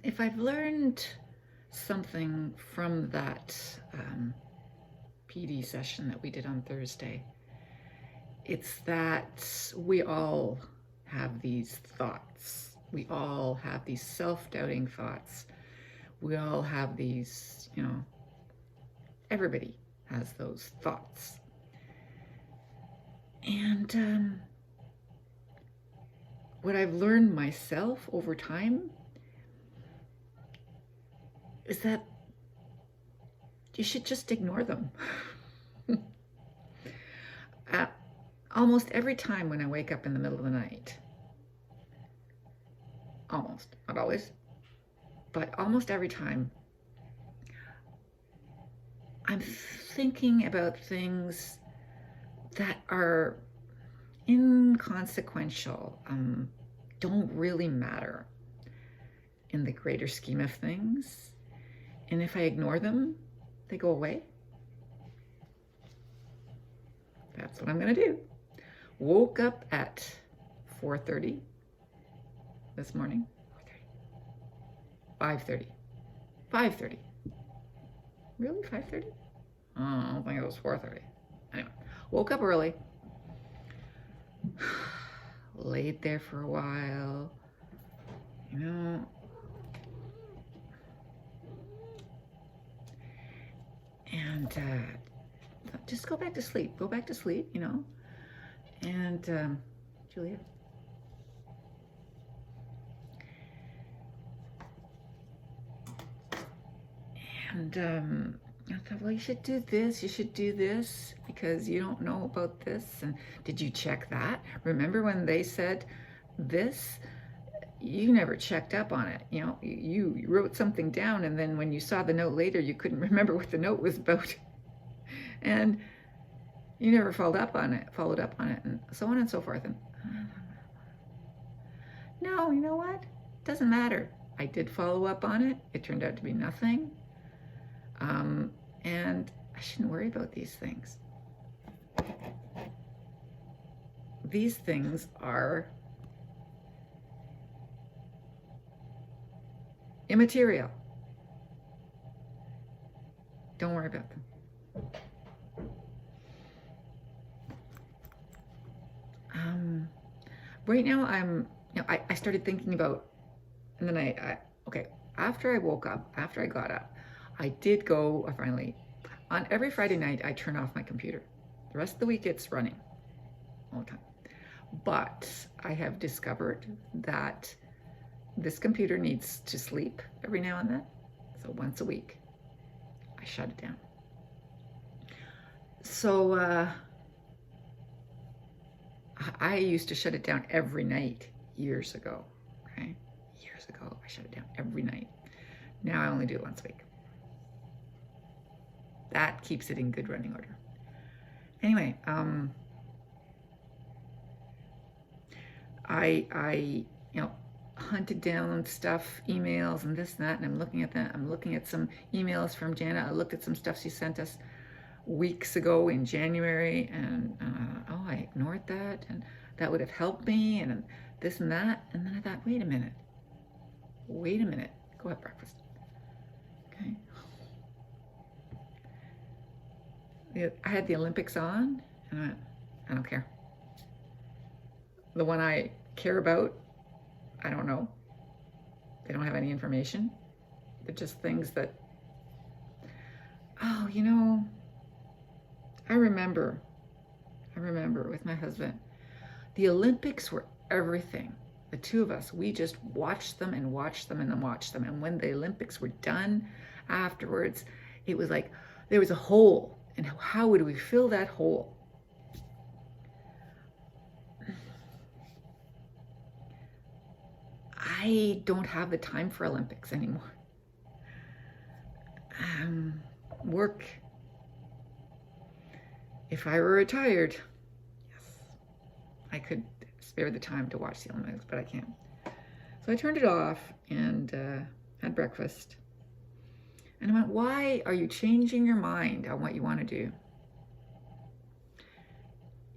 if I've learned something from that PD session that we did on Thursday, it's that we all have these thoughts. We all have these self-doubting thoughts. We all have these, everybody has those thoughts. And what I've learned myself over time is that you should just ignore them. Almost every time when I wake up in the middle of the night, almost, not always, but almost every time, I'm thinking about things that are inconsequential, don't really matter in the greater scheme of things. And if I ignore them, they go away. That's what I'm going to do. Woke up at 4:30 this morning. 5:30. 5:30. Really? 5:30? Oh, I don't think it was 4:30. Anyway, woke up early. Laid there for a while. And just go back to sleep. Go back to sleep, And Julia. And I thought, well, you should do this, because you don't know about this. And did you check that? Remember when they said this? You never checked up on it. You wrote something down, and then when you saw the note later, you couldn't remember what the note was about. And you never followed up on it, and so on and so forth. And no, you know what? Doesn't matter. I did follow up on it. It turned out to be nothing. And I shouldn't worry about these things. These things are immaterial. Don't worry about them. Right now I started thinking about, and then after I woke up, after I got up, I did go, finally, on every Friday night, I turn off my computer. The rest of the week, it's running all the time. But I have discovered that this computer needs to sleep every now and then. So once a week, I shut it down. So I used to shut it down every night years ago, okay? Years ago, I shut it down every night. Now I only do it once a week. That keeps it in good running order. Anyway, I hunted down stuff, emails and this and that, and I'm looking at that. I'm looking at some emails from Jana. I looked at some stuff she sent us weeks ago in January, and I ignored that, and that would have helped me, and this and that. And then I thought, wait a minute, go have breakfast. Okay. I had the Olympics on, and I went, I don't care. The one I care about, I don't know. They don't have any information. They're just things that, I remember with my husband, the Olympics were everything. The two of us, we just watched them and watched them and then watched them. And when the Olympics were done afterwards, it was like there was a hole. And how would we fill that hole? I don't have the time for Olympics anymore. Work. If I were retired, yes, I could spare the time to watch the Olympics, but I can't. So I turned it off and had breakfast. And I went, why are you changing your mind on what you want to do?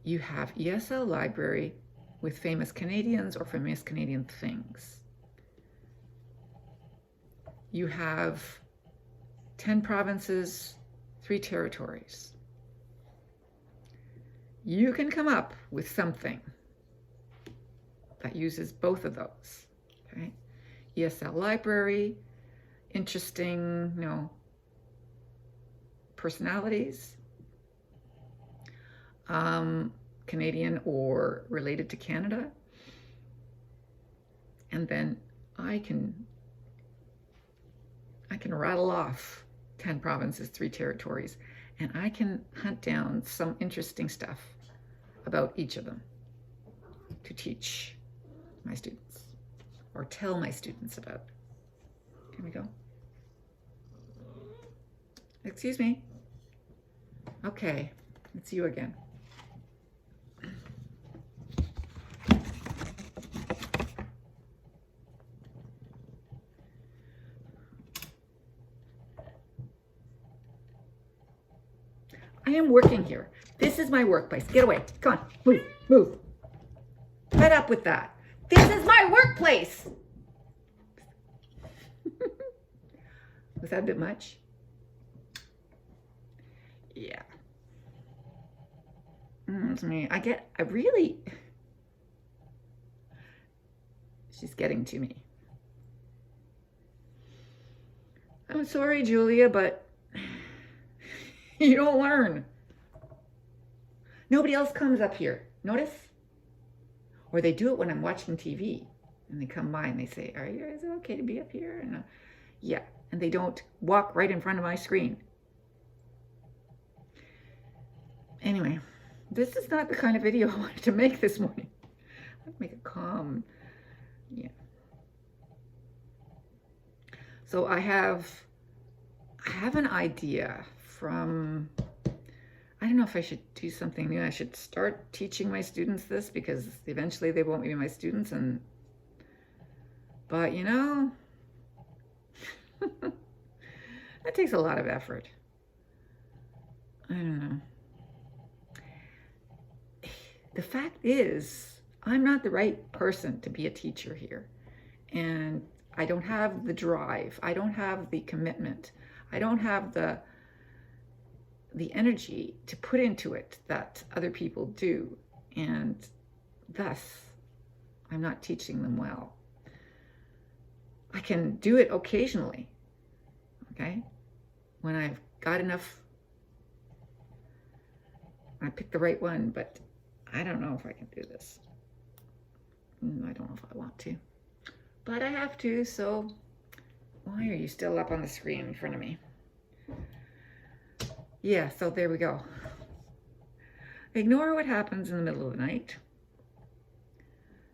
You have ESL Library with famous Canadians or famous Canadian things. you have 10 provinces, 3 territories. You can come up with something that uses both of those, okay? ESL library, interesting, personalities, Canadian or related to Canada. And then I can rattle off 10 provinces, 3 territories, and I can hunt down some interesting stuff about each of them to teach my students or tell my students about. Here we go. Excuse me. Okay, it's you again. I am working here. This is my workplace. Get away. Come on. Move. Move. Fed up with that. This is my workplace. Was that a bit much? Yeah. It's me. She's getting to me. I'm sorry, Julia, but you don't learn. Nobody else comes up here. Notice? Or they do it when I'm watching TV. And they come by and they say, is it okay to be up here? And yeah. And they don't walk right in front of my screen. Anyway, this is not the kind of video I wanted to make this morning. I want to make it calm. Yeah. So I have an idea from, I don't know if I should do something new. I should start teaching my students this because eventually they won't be my students. But that takes a lot of effort. I don't know. The fact is, I'm not the right person to be a teacher here. And I don't have the drive. I don't have the commitment. I don't have the energy to put into it that other people do. And thus, I'm not teaching them well. I can do it occasionally, okay? When I've got enough, I pick the right one, but I don't know if I can do this. I don't know if I want to, but I have to, so why are you still up on the screen in front of me? Yeah, so there we go. Ignore what happens in the middle of the night.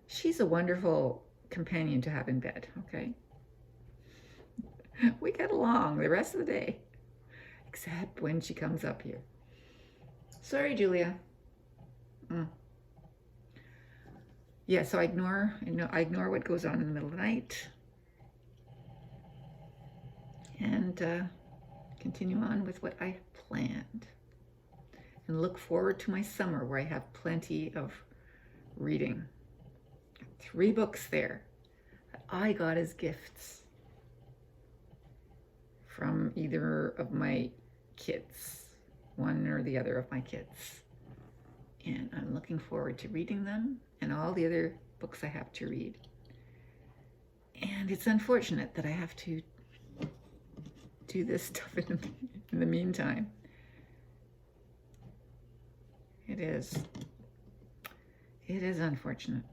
She's a wonderful companion to have in bed, okay? We get along the rest of the day, except when she comes up here. Sorry, Julia. Yeah, so I ignore what goes on in the middle of the night and continue on with what I planned and look forward to my summer where I have plenty of reading. 3 books there that I got as gifts from either of my kids, one or the other of my kids. And I'm looking forward to reading them and all the other books I have to read. And it's unfortunate that I have to do this stuff in the meantime. It is unfortunate.